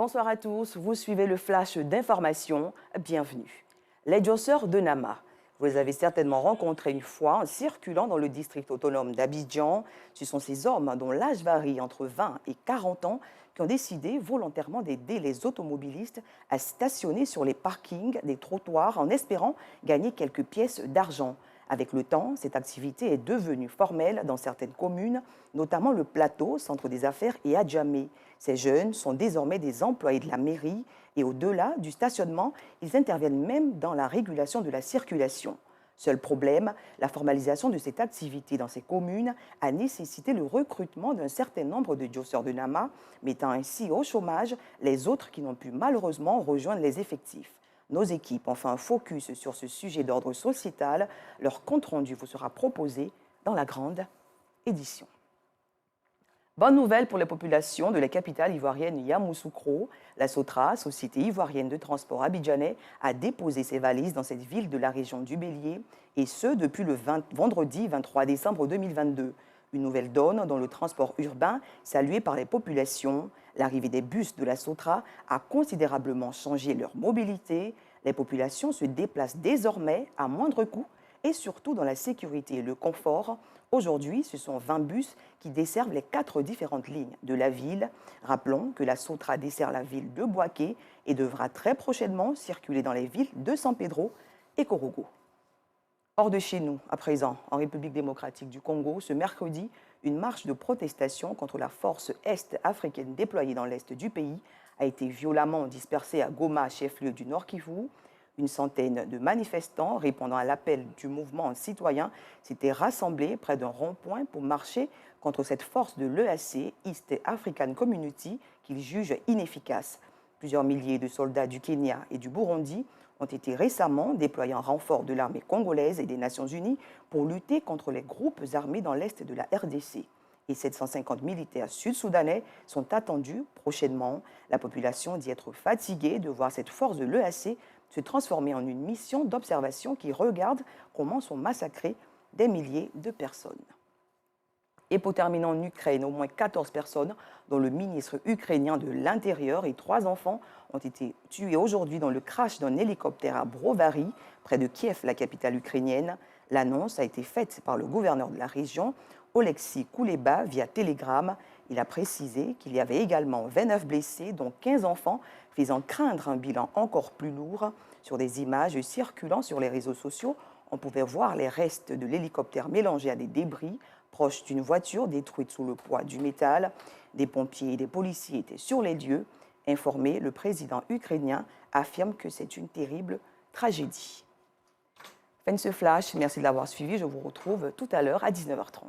Bonsoir à tous, vous suivez le flash d'information, bienvenue. Les Djosseurs de Nama, vous les avez certainement rencontrés une fois en circulant dans le district autonome d'Abidjan. Ce sont ces hommes dont l'âge varie entre 20 et 40 ans qui ont décidé volontairement d'aider les automobilistes à stationner sur les parkings des trottoirs en espérant gagner quelques pièces d'argent. Avec le temps, cette activité est devenue formelle dans certaines communes, notamment le Plateau, centre des affaires, et Adjamé. Ces jeunes sont désormais des employés de la mairie et au-delà du stationnement, ils interviennent même dans la régulation de la circulation. Seul problème, la formalisation de cette activité dans ces communes a nécessité le recrutement d'un certain nombre de djosseurs de Nama, mettant ainsi au chômage les autres qui n'ont pu malheureusement rejoindre les effectifs. Nos équipes ont fait un focus sur ce sujet d'ordre sociétal. Leur compte-rendu vous sera proposé dans la grande édition. Bonne nouvelle pour les populations de la capitale ivoirienne Yamoussoukro. La Sotra, société ivoirienne de transport abidjanais, a déposé ses valises dans cette ville de la région du Bélier, et ce depuis le vendredi 23 décembre 2022. Une nouvelle donne dans le transport urbain, saluée par les populations. L'arrivée des bus de la Sotra a considérablement changé leur mobilité. Les populations se déplacent désormais à moindre coût et surtout dans la sécurité et le confort. Aujourd'hui, ce sont 20 bus qui desservent les 4 différentes lignes de la ville. Rappelons que la Sotra dessert la ville de Bouaké et devra très prochainement circuler dans les villes de San Pedro et Korogo. Hors de chez nous, à présent, en République démocratique du Congo, ce mercredi, une marche de protestation contre la force est-africaine déployée dans l'est du pays a été violemment dispersée à Goma, chef-lieu du Nord Kivu. Une centaine de manifestants, répondant à l'appel du mouvement citoyen, s'étaient rassemblés près d'un rond-point pour marcher contre cette force de l'EAC, East African Community, qu'ils jugent inefficace. Plusieurs milliers de soldats du Kenya et du Burundi ont été récemment déployés en renfort de l'armée congolaise et des Nations Unies pour lutter contre les groupes armés dans l'est de la RDC. Et 750 militaires sud-soudanais sont attendus prochainement. La population dit être fatiguée de voir cette force de l'EAC se transformer en une mission d'observation qui regarde comment sont massacrés des milliers de personnes. Et pour terminer en Ukraine, au moins 14 personnes, dont le ministre ukrainien de l'Intérieur et 3 enfants, ont été tués aujourd'hui dans le crash d'un hélicoptère à Brovary, près de Kiev, la capitale ukrainienne. L'annonce a été faite par le gouverneur de la région, Oleksiy Kouleba, via Telegram. Il a précisé qu'il y avait également 29 blessés, dont 15 enfants, faisant craindre un bilan encore plus lourd. Sur des images circulant sur les réseaux sociaux, on pouvait voir les restes de l'hélicoptère mélangés à des débris proches d'une voiture détruite sous le poids du métal. Des pompiers et des policiers étaient sur les lieux. Informé, le président ukrainien affirme que c'est une terrible tragédie. Fin de ce flash, merci de l'avoir suivi. Je vous retrouve tout à l'heure à 19h30.